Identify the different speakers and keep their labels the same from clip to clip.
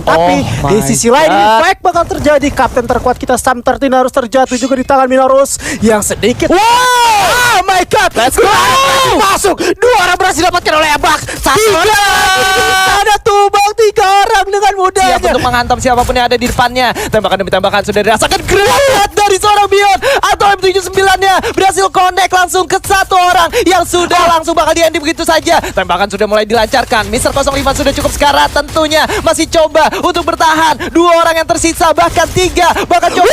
Speaker 1: Tapi di sisi lain fight bakal terjadi. Kapten terkuat kita Sam 13 harus terjatuh juga di tangan Minoros yang sedikit. Oh my god, let's go. Masuk. Dua orang berhasil dapatkan oleh Abak. Tiga. Ada tumbang 3 orang dengan mudahnya.
Speaker 2: Siap untuk menghantam siapapun yang ada di depannya. Tembakan demi tembakan sudah dirasakan. Granat dari seorang Beyond. Atau M79-nya berhasil connect langsung ke satu orang yang sudah langsung bakal di-ending begitu saja. Tembakan sudah mulai dilancarkan. Mr. 05 sudah cukup sekarat tentunya. Masih coba untuk bertahan. 2 orang yang tersisa, bahkan 3 bakal coba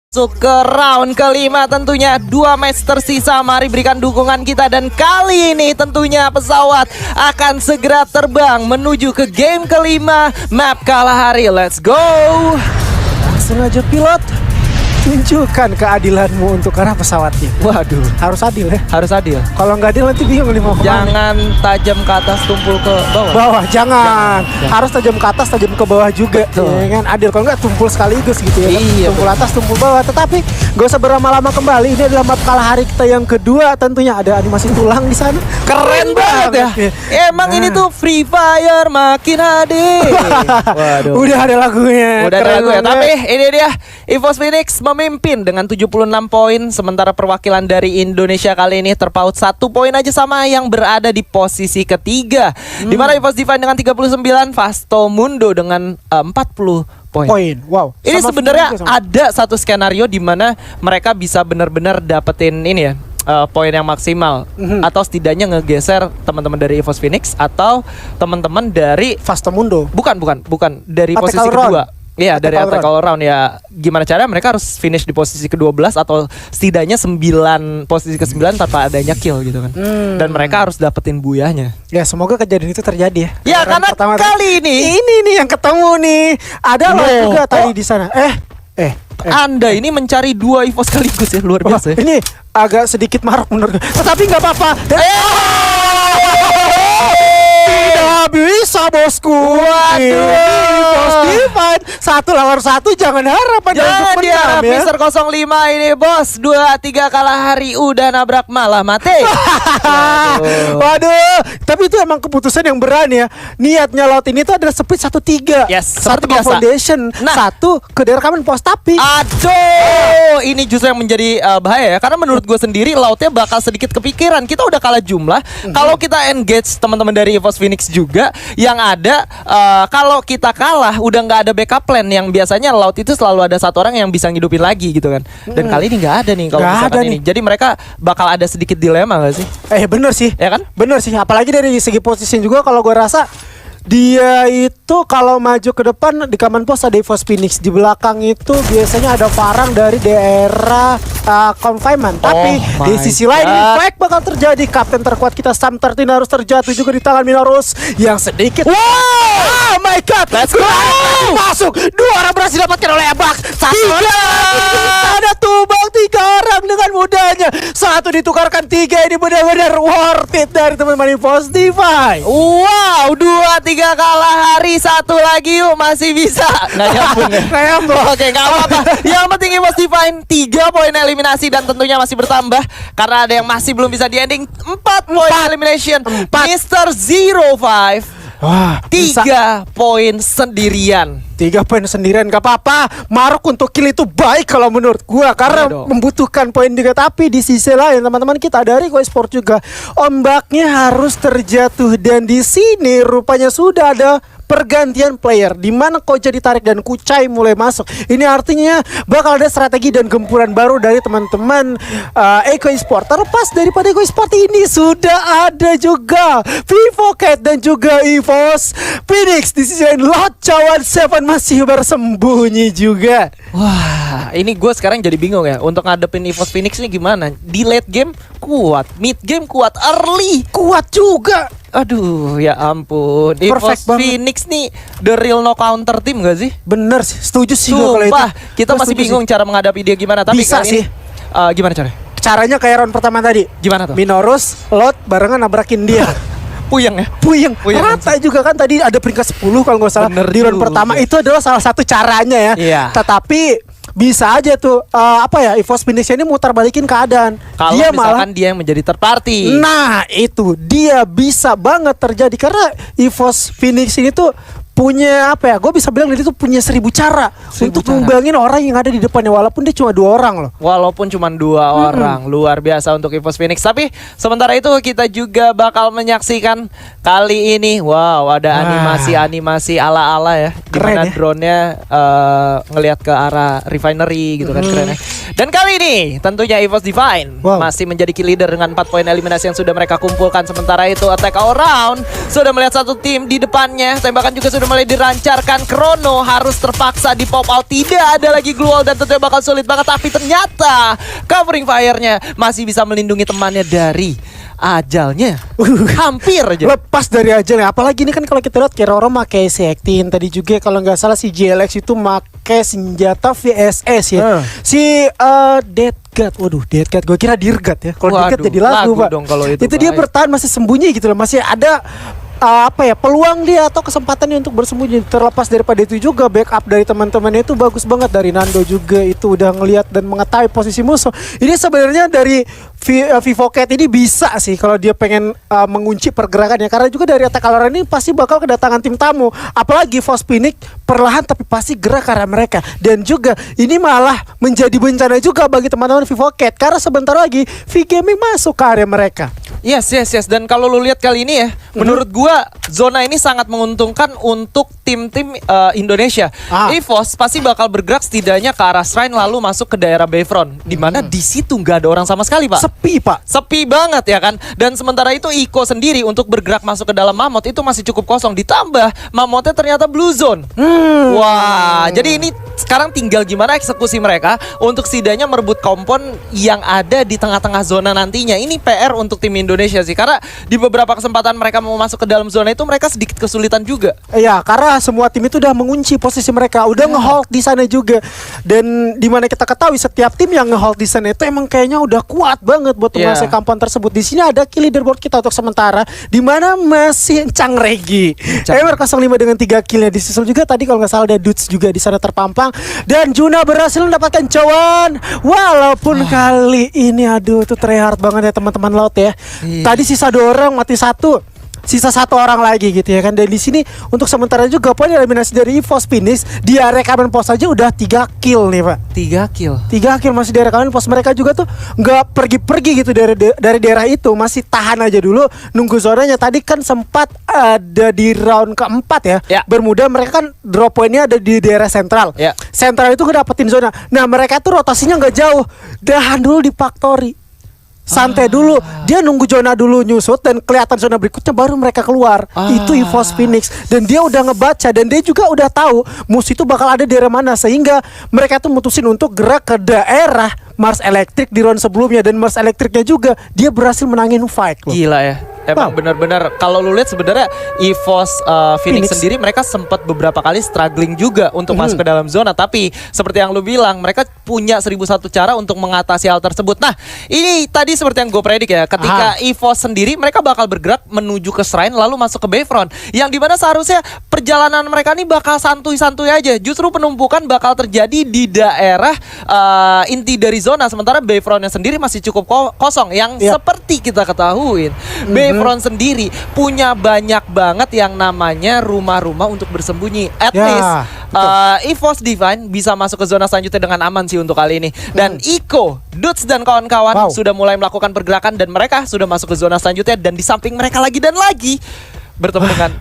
Speaker 2: masuk ke round kelima. Tentunya 2 match tersisa. Mari berikan dukungan kita. Dan kali ini tentunya pesawat akan segera terbang menuju ke game kelima map Kalahari. Let's go.
Speaker 1: Langsung aja pilot, tunjukkan keadilanmu untuk arah pesawatnya.
Speaker 2: Waduh,
Speaker 1: Harus adil ya.
Speaker 2: harus adil.
Speaker 1: Kalau nggak adil nanti bingung nih mau kemana.
Speaker 2: Jangan tajam ke atas, tumpul ke bawah.
Speaker 1: Bawah, jangan.
Speaker 2: Jangan.
Speaker 1: Harus tajam ke atas, tajam ke bawah juga.
Speaker 2: Betul.
Speaker 1: Ya kan, adil. Kalau nggak tumpul sekaligus gitu ya kan?
Speaker 2: Iya,
Speaker 1: Tumpul atas, tumpul bawah. Tetapi gak usah berlama-lama kembali. Ini adalah map Kalahari kita yang kedua. Tentunya ada animasi tulang di sana.
Speaker 2: Keren banget ya. Emang ini tuh Free Fire makin hadir. Waduh.
Speaker 1: Udah ada lagunya.
Speaker 2: Udah ada
Speaker 1: Keren
Speaker 2: lagu ya.
Speaker 1: banget.
Speaker 2: Tapi ini dia, EVOS Phoenix memimpin dengan 76 poin. Sementara perwakilan dari Indonesia kali ini terpaut 1 poin aja sama yang berada di posisi ketiga. Dimana EVOS Divine dengan 39, Vasto Mundo dengan 40 poin.
Speaker 1: Wow.
Speaker 2: Ini
Speaker 1: Sama
Speaker 2: sebenarnya
Speaker 1: Fitri juga sama.
Speaker 2: ada satu skenario di mana mereka bisa benar-benar dapetin ini ya, poin yang maksimal, atau setidaknya ngegeser teman-teman dari EVOS Phoenix atau teman-teman dari
Speaker 1: Vasto Mundo.
Speaker 2: bukan dari
Speaker 1: Attack
Speaker 2: posisi
Speaker 1: all round.
Speaker 2: kedua. Iya,
Speaker 1: Attack
Speaker 2: dari
Speaker 1: all
Speaker 2: attack all round ya. Gimana caranya mereka harus finish di posisi ke-12 atau setidaknya 9 posisi ke-9 tanpa adanya kill gitu kan. Dan mereka harus dapetin buyahnya.
Speaker 1: Ya semoga kejadian itu terjadi ya.
Speaker 2: Ya,
Speaker 1: Round
Speaker 2: karena
Speaker 1: pertama
Speaker 2: kali ini
Speaker 1: ini nih yang ketemu nih. Ada lo
Speaker 2: Loh,
Speaker 1: juga tadi
Speaker 2: kok-
Speaker 1: di sana.
Speaker 2: Anda ini mencari 2 EVOS sekaligus ya, luar
Speaker 1: Wah,
Speaker 2: biasa ya.
Speaker 1: ini agak sedikit marok menurut gue. Tetapi nggak apa-apa. Tidak bisa bosku.
Speaker 2: Waduh.
Speaker 1: Bos Divine 1 lawan 1, jangan harap ada
Speaker 2: Jangan
Speaker 1: untuk menang
Speaker 2: diharap
Speaker 1: ya.
Speaker 2: Mister 05 ini bos 2-3 Kalahari udah nabrak malah mati.
Speaker 1: Waduh, tapi itu emang keputusan yang berani ya. Niatnya laut ini tuh adalah split 1-3.
Speaker 2: Yes,
Speaker 1: satu
Speaker 2: seperti
Speaker 1: ke
Speaker 2: biasa.
Speaker 1: foundation,
Speaker 2: Nah.
Speaker 1: satu ke daerah kamen pos tapi.
Speaker 2: Aduh, ini justru yang menjadi bahaya ya. Karena menurut gue sendiri lautnya bakal sedikit kepikiran. Kita udah kalah jumlah. Kalau kita engage teman-teman dari EVOS Phoenix juga, yang ada kalau kita kalah udah nggak ada backup plan. Yang biasanya laut itu selalu ada satu orang yang bisa ngidupin lagi gitu kan. Dan kali ini nggak ada nih kalau
Speaker 1: Nggak
Speaker 2: misalkan
Speaker 1: ada
Speaker 2: ini.
Speaker 1: nih.
Speaker 2: Jadi mereka bakal ada sedikit dilema nggak sih?
Speaker 1: Bener sih.
Speaker 2: Ya kan?
Speaker 1: Bener sih, apalagi dari segi posisi juga kalau gue rasa dia itu kalau maju ke depan di kaman pos ada EVOS Phoenix, di belakang itu biasanya ada Farang dari daerah confinement. Tapi di sisi lain ini fight bakal terjadi. Kapten terkuat kita Sam 13 harus terjatuh juga di tangan Minoros yang sedikit. Oh my god, let's go. Masuk. 2 orang berhasil dapatkan oleh Abak. 1 ada tumbang 3 orang dengan mudahnya. 1 ditukarkan 3, ini benar-benar worth it dari teman-teman EVOS Divine.
Speaker 2: Wow, 2-3 Kalahari, 1 lagi yuk, masih bisa. Nggak nyambung ya?
Speaker 1: Nggak nyambung.
Speaker 2: Oke, nggak apa-apa. Yang penting EVOS Divine 3 poin eliminasi dan tentunya masih bertambah karena ada yang masih belum bisa di ending. 4 poin elimination. Mr. 05
Speaker 1: Wah,
Speaker 2: 3 poin sendirian.
Speaker 1: 3 poin sendirian gak apa-apa. Marok untuk kill itu baik kalau menurut gua karena
Speaker 2: Iya dong.
Speaker 1: membutuhkan poin juga. Tapi di sisi lain teman-teman kita dari Koi Sport juga ombaknya harus terjatuh dan di sini rupanya sudah ada pergantian player di mana Koja ditarik dan Kucai mulai masuk. Ini artinya bakal ada strategi dan gempuran baru dari teman-teman Eko Sport. Terlepas daripada Eko Sport ini sudah ada juga Vivocat dan juga EVOS Phoenix. Di sisi lain Lot Cawan 7 masih bersembunyi juga.
Speaker 2: Wah, ini gue sekarang jadi bingung ya untuk ngadepin EVOS Phoenix ini gimana. Di late game kuat, mid game kuat, early
Speaker 1: Kuat juga.
Speaker 2: aduh ya ampun. EVOS
Speaker 1: banget.
Speaker 2: Phoenix nih the real no counter team gak sih?
Speaker 1: Bener sih, setuju sih gua kalau itu.
Speaker 2: Sumpah, kita
Speaker 1: Gua
Speaker 2: masih
Speaker 1: setuju
Speaker 2: bingung
Speaker 1: sih.
Speaker 2: cara menghadapi dia gimana. Tapi
Speaker 1: Bisa
Speaker 2: kali
Speaker 1: sih.
Speaker 2: ini, gimana caranya?
Speaker 1: Caranya kayak round pertama tadi.
Speaker 2: Gimana tuh?
Speaker 1: Minoros, Lot barengan nabrakin dia.
Speaker 2: Puyeng ya?
Speaker 1: Puyeng.
Speaker 2: Puyeng.
Speaker 1: Rata juga kan tadi ada peringkat 10 kalau nggak salah.
Speaker 2: Bener
Speaker 1: di round
Speaker 2: juga.
Speaker 1: pertama itu adalah salah satu caranya ya.
Speaker 2: Iya.
Speaker 1: Tetapi bisa aja tuh EVOS Phoenix ini mutar balikin keadaan.
Speaker 2: Kalau
Speaker 1: Dia
Speaker 2: misalkan dia yang menjadi third party.
Speaker 1: Nah itu dia bisa banget terjadi karena EVOS Phoenix ini tuh punya gue bisa bilang dia tuh punya 1000 cara untuk numbangin orang yang ada di depannya walaupun dia cuma 2 orang loh.
Speaker 2: Walaupun cuma 2 orang, luar biasa untuk EVOS Phoenix. Tapi sementara itu kita juga bakal menyaksikan kali ini, wow, ada animasi ala-ala ya, dimana
Speaker 1: ya
Speaker 2: drone-nya ngelihat ke arah refinery gitu kan, keren ya. Dan kali ini tentunya EVOS Divine masih menjadi kill leader dengan 4 poin eliminasi yang sudah mereka kumpulkan. Sementara itu attack all round sudah melihat satu tim di depannya, tembakan juga sudah mulai dilancarkan. Chrono harus terpaksa di pop out, tidak ada lagi glue wall dan tentunya bakal sulit banget. Tapi ternyata covering fire-nya masih bisa melindungi temannya dari ajalnya. Hampir aja
Speaker 1: lepas dari ajalnya. Apalagi ini kan kalau kita lihat Keroro pakai C18 tadi juga, kalau nggak salah si JLX itu pakai senjata VSS ya. Si Deadguard, waduh Deadguard, gue kira Dirgat ya. Kalau Dirgat jadi lagu Pak.
Speaker 2: Dong, kalau itu
Speaker 1: dia bertahan masih sembunyi gitu loh, masih ada peluang dia atau kesempatannya untuk bersembunyi. Terlepas daripada itu juga backup dari teman-temannya itu bagus banget. Dari Nando juga itu udah ngelihat dan mengetahui posisi musuh. Ini sebenarnya dari Vivocat ini bisa sih kalau dia pengen mengunci pergerakannya, karena juga dari attack all round ini pasti bakal kedatangan tim tamu. Apalagi EVOS Phoenix perlahan tapi pasti gerak ke arah mereka. Dan juga ini malah menjadi bencana juga bagi teman-teman Vivocat karena sebentar lagi V-Gaming masuk ke area mereka.
Speaker 2: Yes. Dan kalau lu lihat kali ini ya, menurut gua zona ini sangat menguntungkan untuk tim-tim Indonesia. EVOS pasti bakal bergerak setidaknya ke arah shrine lalu masuk ke daerah Bayfront, di mana di situ nggak ada orang sama sekali, Pak.
Speaker 1: Sepi, Pak.
Speaker 2: Sepi banget ya kan. Dan sementara itu Iko sendiri untuk bergerak masuk ke dalam Mammoth itu masih cukup kosong. Ditambah Mammothnya ternyata blue zone. Wah, jadi ini sekarang tinggal gimana eksekusi mereka untuk setidaknya merebut kompon yang ada di tengah-tengah zona nantinya. Ini PR untuk tim Indonesia sih, karena di beberapa kesempatan mereka mau masuk ke dalam zona itu mereka sedikit kesulitan juga.
Speaker 1: Iya, karena semua tim itu udah mengunci posisi mereka, udah ngehold di sana juga. Dan dimana kita ketahui setiap tim yang ngehold di sana itu emang kayaknya udah kuat banget buat menguasai kampung tersebut. Di sini ada kill leaderboard kita untuk sementara, di mana masih Chang Regi, MR05 dengan 3 killnya. Disusul juga tadi kalau nggak salah ada Dudes juga di sana terpampang. Dan Juna berhasil mendapatkan cawan. Walaupun kali ini aduh itu tryhard banget ya teman-teman laut ya. Tadi sisa 2 orang mati 1. Sisa 1 orang lagi gitu ya kan. Dan di sini untuk sementara juga poin eliminasi dari EVOS Phoenix di area command post aja udah 3 kill nih Pak. 3 kill masih di area command post. Mereka juga tuh nggak pergi-pergi gitu dari daerah itu, masih tahan aja dulu nunggu zonanya. Tadi kan sempat ada di round keempat ya. Bermuda mereka kan drop pointnya ada di daerah sentral. Sentral itu ngedapetin zona. Nah mereka tuh rotasinya nggak jauh, dahan dulu di factory. Santai dulu, dia nunggu zona dulu nyusut dan kelihatan zona berikutnya baru mereka keluar. Itu EVOS Phoenix dan dia udah ngebaca dan dia juga udah tahu musuh itu bakal ada di daerah mana, sehingga mereka tuh mutusin untuk gerak ke daerah Mars Electric di round sebelumnya. Dan Mars Electricnya juga dia berhasil menangin fight loh.
Speaker 2: Gila ya. Emang benar-benar kalau lu lihat sebenarnya EVOS Phoenix sendiri mereka sempat beberapa kali struggling juga untuk masuk ke dalam zona, tapi seperti yang lu bilang mereka punya 1001 cara untuk mengatasi hal tersebut. Nah, ini tadi seperti yang gue predik ya, ketika EVOS sendiri mereka bakal bergerak menuju ke shrine lalu masuk ke Bayfront, yang dimana seharusnya perjalanan mereka ini bakal santuy-santuy aja. Justru penumpukan bakal terjadi di daerah inti dari zona, sementara Bayfrontnya sendiri masih cukup kosong. Yang seperti kita ketahui Bayfront sendiri punya banyak banget yang namanya rumah-rumah untuk bersembunyi. At least EVOS Divine bisa masuk ke zona selanjutnya dengan aman sih untuk kali ini. Dan Iko, Dudes dan kawan-kawan sudah mulai melakukan pergerakan dan mereka sudah masuk ke zona selanjutnya. Dan di samping mereka lagi dan lagi bertemu dengan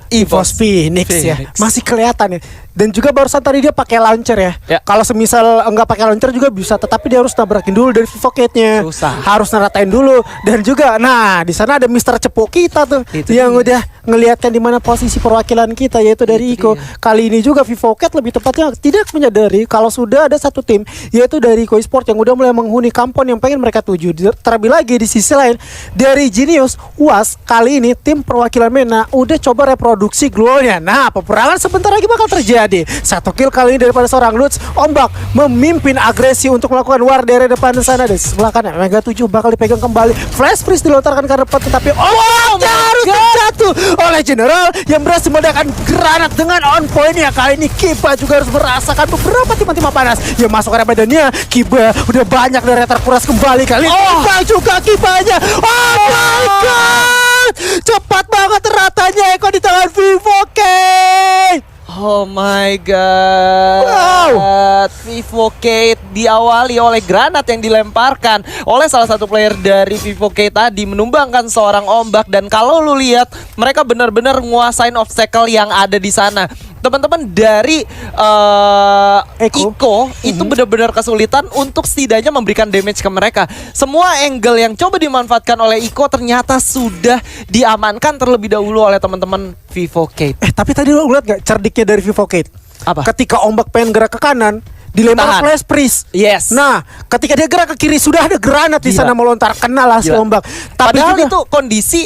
Speaker 1: EVOS Phoenix ya, masih kelihatan ya. Dan juga barusan tadi dia pakai launcher ya. Kalau semisal enggak pakai launcher juga bisa, tetapi dia harus nabrakin dulu dari Vivocat-nya. Harus neratain dulu. Dan juga nah, di sana ada Mr. Cepu kita tuh yang udah ngelihatkan di mana posisi perwakilan kita, yaitu dari Iko. Kali ini juga Vivocat lebih tepatnya tidak menyadari kalau sudah ada satu tim, yaitu dari Iko Esport yang udah mulai menghuni kampung yang pengen mereka tuju. Terlebih lagi di sisi lain dari Genius UAS, kali ini tim perwakilan MENA udah coba reproduksi glownya. Nah, peperangan sebentar lagi bakal terjadi. 1 kill kali ini daripada seorang Lutz. Ombak memimpin agresi untuk melakukan war dari depan sana. Dan sebelah kanan Mega 7 bakal dipegang kembali. Flash freeze dilontarkan ke depan, tetapi harus terjatuh. dulu oleh General yang berhasil meledakan granat dengan on point ya. Kali ini Kiba juga harus merasakan beberapa timah-timah panas yang masuk area badannya. Kiba udah banyak dari terkuras kembali kali ini. Bang juga Kibanya. Oh my god, cepat banget ratanya Eko di tangan Vivo Kate.
Speaker 2: Oh my god.
Speaker 1: Wow.
Speaker 2: Vivo Kate diawali oleh granat yang dilemparkan oleh salah satu player dari Vivo Kate tadi, menumbangkan seorang ombak. Dan kalau lu lihat, mereka benar-benar nguasain obstacle yang ada di sana. Teman-teman dari Iko itu benar-benar kesulitan untuk setidaknya memberikan damage ke mereka. Semua angle yang coba dimanfaatkan oleh Iko ternyata sudah diamankan terlebih dahulu oleh teman-teman Vivo Kate.
Speaker 1: Tapi tadi lo lihat gak cerdiknya dari Vivo Kate?
Speaker 2: Apa?
Speaker 1: Ketika ombak pengen gerak ke kanan, dilempar
Speaker 2: Tahan.
Speaker 1: flash freeze.
Speaker 2: Yes.
Speaker 1: Nah, ketika dia gerak ke kiri sudah ada granat di
Speaker 2: Gila.
Speaker 1: sana melontar, kena lah si
Speaker 2: Gila.
Speaker 1: ombak. Tapi
Speaker 2: Padahal
Speaker 1: juga,
Speaker 2: itu kondisi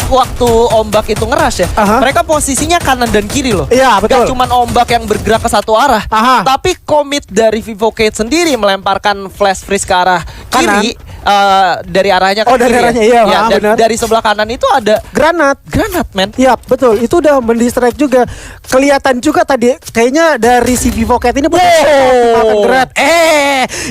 Speaker 2: waktu ombak itu ngeras ya.
Speaker 1: Aha.
Speaker 2: Mereka posisinya kanan dan kiri loh.
Speaker 1: Iya, betul.
Speaker 2: Gak cuman ombak yang bergerak ke satu arah.
Speaker 1: Aha.
Speaker 2: Tapi komit dari Vivo Kate sendiri melemparkan flash freeze ke arah
Speaker 1: Kanan.
Speaker 2: kiri. Dari arahnya ke
Speaker 1: Oh, dari
Speaker 2: kiri
Speaker 1: arahnya,
Speaker 2: ya.
Speaker 1: iya,
Speaker 2: Dan
Speaker 1: benar.
Speaker 2: dari sebelah kanan itu ada
Speaker 1: granat.
Speaker 2: granat, men.
Speaker 1: Ya betul, itu udah mendistract juga. Kelihatan juga tadi kayaknya dari si Vivo Cat ini makan granat.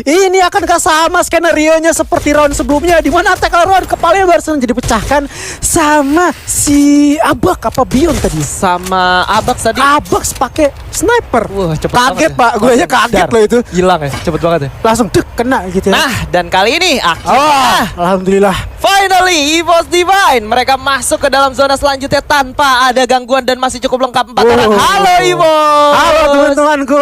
Speaker 1: Ini akankah sama skenario-nya seperti round sebelumnya di mana tackle round kepalanya barusan jadi pecahkan sama si Abak apa Bion tadi.
Speaker 2: Sama Abax tadi.
Speaker 1: Abax pakai sniper.
Speaker 2: Wah, cepet
Speaker 1: kaget
Speaker 2: banget ya.
Speaker 1: Pak, gue aja kaget
Speaker 2: Dar.
Speaker 1: loh itu.
Speaker 2: Hilang ya, cepet banget ya.
Speaker 1: Langsung dek kena gitu ya.
Speaker 2: Nah, dan kali ini
Speaker 1: Alhamdulillah.
Speaker 2: finally, EVOS Divine mereka masuk ke dalam zona selanjutnya tanpa ada gangguan dan masih cukup lengkap 4 orang. Halo EVOS.
Speaker 1: Halo teman-temanku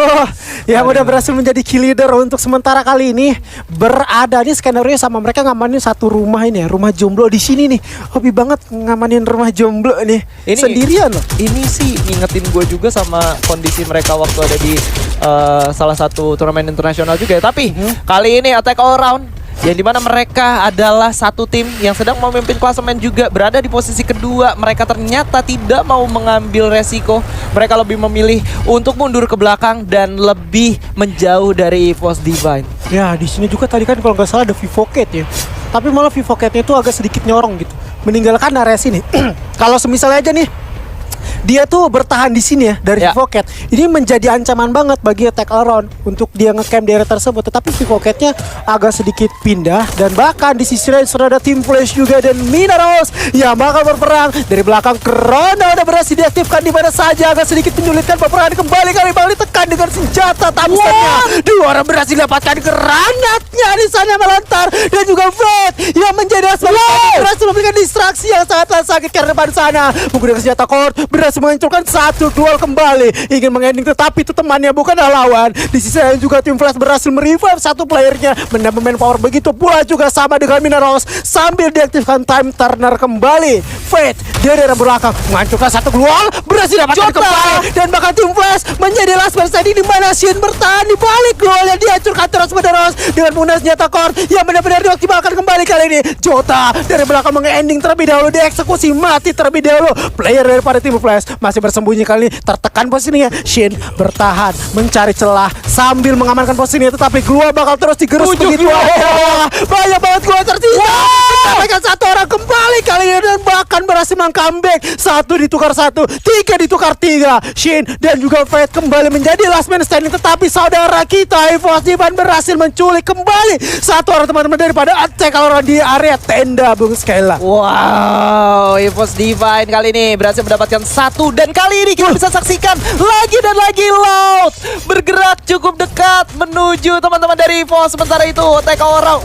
Speaker 1: yang udah berhasil menjadi kill leader untuk sementara kali ini. Berada nih skenario sama mereka ngamanin satu rumah ini ya, rumah jomblo di sini nih. Hobi banget ngamanin rumah jomblo nih.
Speaker 2: Ini
Speaker 1: Sendirian loh.
Speaker 2: Ini sih ngingetin gue juga sama kondisi mereka waktu ada di salah satu turnamen internasional juga ya. Tapi kali ini attack all round yang dimana mereka adalah satu tim yang sedang memimpin klasemen juga, berada di posisi kedua. Mereka ternyata tidak mau mengambil resiko. Mereka lebih memilih untuk mundur ke belakang dan lebih menjauh dari EVOS Divine.
Speaker 1: Ya di sini juga tadi kan kalau nggak salah ada Vivo Cat ya. Tapi malah Vivo Cat-nya itu agak sedikit nyorong gitu, meninggalkan area sini. Kalau semisalnya aja nih dia tuh bertahan di sini ya dari
Speaker 2: Ya.
Speaker 1: Vivo Cat. Ini menjadi ancaman banget bagi attack all round untuk dia ngecamp di area tersebut. Tetapi Vivo Cat-nya agak sedikit pindah dan bahkan di sisi lain sudah ada Team Flash juga dan Minaros yang bakal berperang dari belakang. Corona udah berhasil diaktifkan di mana saja, agak sedikit menyulitkan peperangan kembali. Kali ditekan dengan senjata Thompson-nya. Dua orang berhasil dapatkan granatnya di sana melontar dan juga Fred yang menjadi berhasil memberikan distraksi yang sangatlah sakit karena depan sana menggunakan senjata core berhasil menghancurkan satu duel kembali, ingin mengending tetapi itu temannya bukanlah lawan. Di sisi lain juga Tim Flash berhasil merevive satu playernya, menambah power begitu pula juga sama dengan Minaros sambil diaktifkan time turner kembali. Fate dia dari belakang menghancurkan satu duel, berhasil dapatkan kembali dan bahkan Tim Flash menjadi last man standing di mana Shin bertahan di balik duel yang dihancurkan terus-menerus dengan menggunakan senjata core yang benar-benar dioptimalkan kembali kali ini. Jota dari belakang mengending terlebih dahulu, dieksekusi mati terlebih dahulu player daripada Tim Flash. Masih bersembunyi kali ini, tertekan posisinya. Shin bertahan mencari celah sambil mengamankan posisinya, tetapi gua bakal terus digerus begitu aja. Banyak banget gua tersisa. Mencapai satu orang kembali kali ini dan bahkan berhasil comeback. Satu ditukar satu, tiga ditukar tiga. Shin dan juga Fate kembali menjadi last man standing, tetapi saudara kita EVOS Divine berhasil menculik kembali satu orang teman-teman daripada attack orang di area tenda Bung Skyla.
Speaker 2: Wow, EVOS Divine kali ini berhasil mendapatkan satu, dan kali ini kita bisa saksikan lagi dan lagi Loud bergerak cukup dekat menuju teman-teman dari EVOS. Sementara itu attack orang,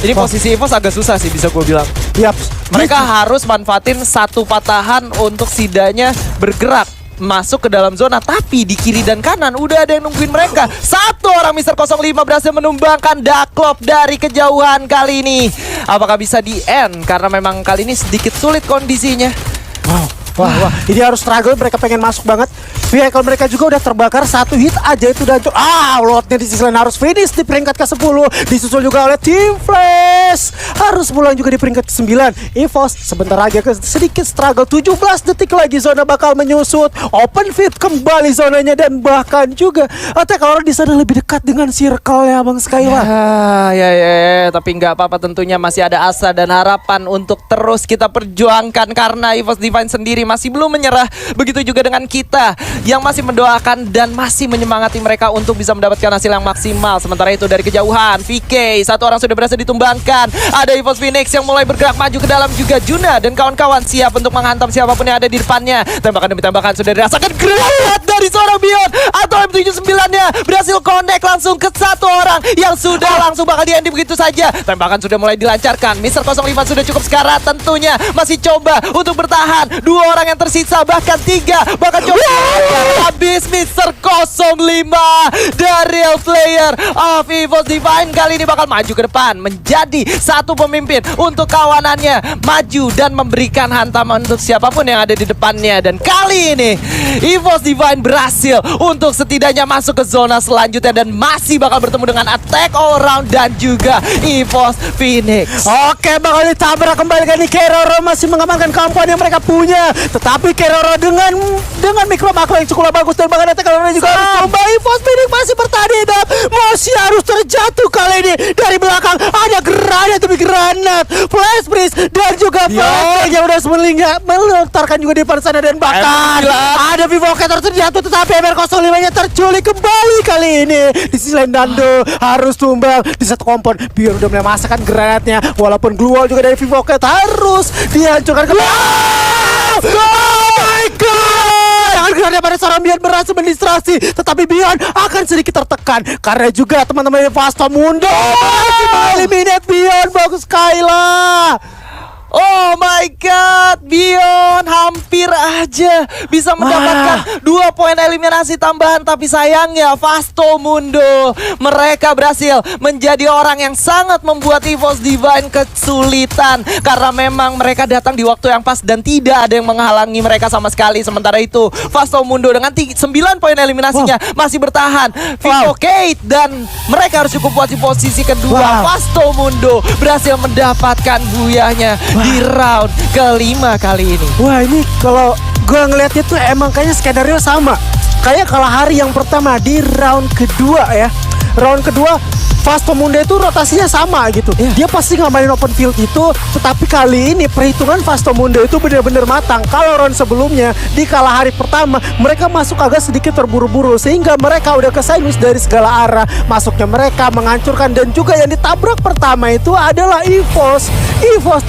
Speaker 2: ini posisi EVOS agak susah sih bisa gue bilang.
Speaker 1: Yap.
Speaker 2: Mereka harus manfaatin satu patahan untuk setidaknya bergerak masuk ke dalam zona, tapi di kiri dan kanan udah ada yang nungguin mereka. Satu orang Mr. 05 berhasil menumbangkan Daklop dari kejauhan kali ini. Apakah bisa di end? Karena memang kali ini sedikit sulit kondisinya.
Speaker 1: Wah, ini harus struggle, mereka pengen masuk banget. vehicle mereka juga udah terbakar, satu hit aja itu udah hancur. Lordnya di sisi lain harus finish di peringkat ke-10, disusul juga oleh Team Flash, harus pulang juga di peringkat ke-9. EVOS sebentar lagi ke sedikit struggle, 17 detik lagi zona bakal menyusut. Open fit kembali zonanya, dan bahkan juga Attack Aura di sana lebih dekat dengan circle ya Bang Skyla.
Speaker 2: Ya, tapi nggak apa-apa, tentunya masih ada asa dan harapan untuk terus kita perjuangkan karena EVOS Divine sendiri masih belum menyerah. Begitu juga dengan kita yang masih mendoakan dan masih menyemangati mereka untuk bisa mendapatkan hasil yang maksimal. Sementara itu dari kejauhan VK, satu orang sudah berhasil ditumbangkan. Ada EVOS Phoenix yang mulai bergerak maju ke dalam, juga Juna dan kawan-kawan siap untuk menghantam siapapun yang ada di depannya. Tembakan demi tembakan sudah dirasakan, granat dari seorang Beyond atau M79-nya berhasil connect langsung ke satu orang yang sudah langsung bakal di-ending begitu saja. Tembakan sudah mulai dilancarkan. Mr. 05 sudah cukup sekarat, tentunya masih coba untuk bertahan. Dua orang yang tersisa, bahkan tiga, bahkan coba habis Mr. 05 dari real player of EVOS Divine kali ini bakal maju ke depan menjadi satu pemimpin untuk kawanannya, maju dan memberikan hantaman untuk siapapun yang ada di depannya. Dan kali ini EVOS Divine berhasil untuk setidaknya masuk ke zona selanjutnya dan masih bakal bertemu dengan Attack All Around dan juga EVOS Phoenix.
Speaker 1: Oke, bakal ditabrak kembali kan nih. Keroro masih mengamankan kampanye yang mereka punya, tetapi Keroro dengan mikro makro yang cukup bagus, dan bahkan Attack All Around juga harus coba. EVOS Phoenix masih bertahan hidup, masih harus terjatuh kali ini. Dari belakang ada granat demi granat, flash freeze dan juga flash yang udah melontarkan juga di depan sana, dan bahkan ada Vivocator terjatuh, tetapi MR05-nya terculik kembali kali ini. Di sisi lain Nando harus tumbang di satu kompon. Biar udah mulai masakan granatnya, walaupun glue wall juga dari Vivocator harus dihancurkan kembali. Oh my god! Jangan granat pada seorang Beyond berhasil mendistraksi, tetapi Beyond akan sedikit tertekan karena juga teman-teman Vasto Mundo masih mengeliminate Beyond. Bagus Skyla.
Speaker 2: Oh my god, Beyond hampir aja bisa mendapatkan 2 poin eliminasi tambahan. Tapi sayangnya Vasto Mundo, mereka berhasil menjadi orang yang sangat membuat EVOS Divine kesulitan, karena memang mereka datang di waktu yang pas dan tidak ada yang menghalangi mereka sama sekali. Sementara itu Vasto Mundo dengan 9 poin eliminasinya masih bertahan. Vivocate dan mereka harus cukup kuat di posisi kedua. Vasto Mundo berhasil mendapatkan buyahnya di round kelima kali ini.
Speaker 1: Wah, ini kalau gue ngeliatnya tuh emang kayaknya skenario sama kayak kalau hari yang pertama di round kedua ya. Round kedua Vasto Mundo itu rotasinya sama gitu. Dia pasti ngamain open field itu, tetapi kali ini perhitungan Vasto Mundo itu benar-benar matang. Kalau round sebelumnya di kala hari pertama mereka masuk agak sedikit terburu-buru, sehingga mereka udah kesandwich dari segala arah. Masuknya mereka menghancurkan, dan juga yang ditabrak pertama itu adalah EVOS Divine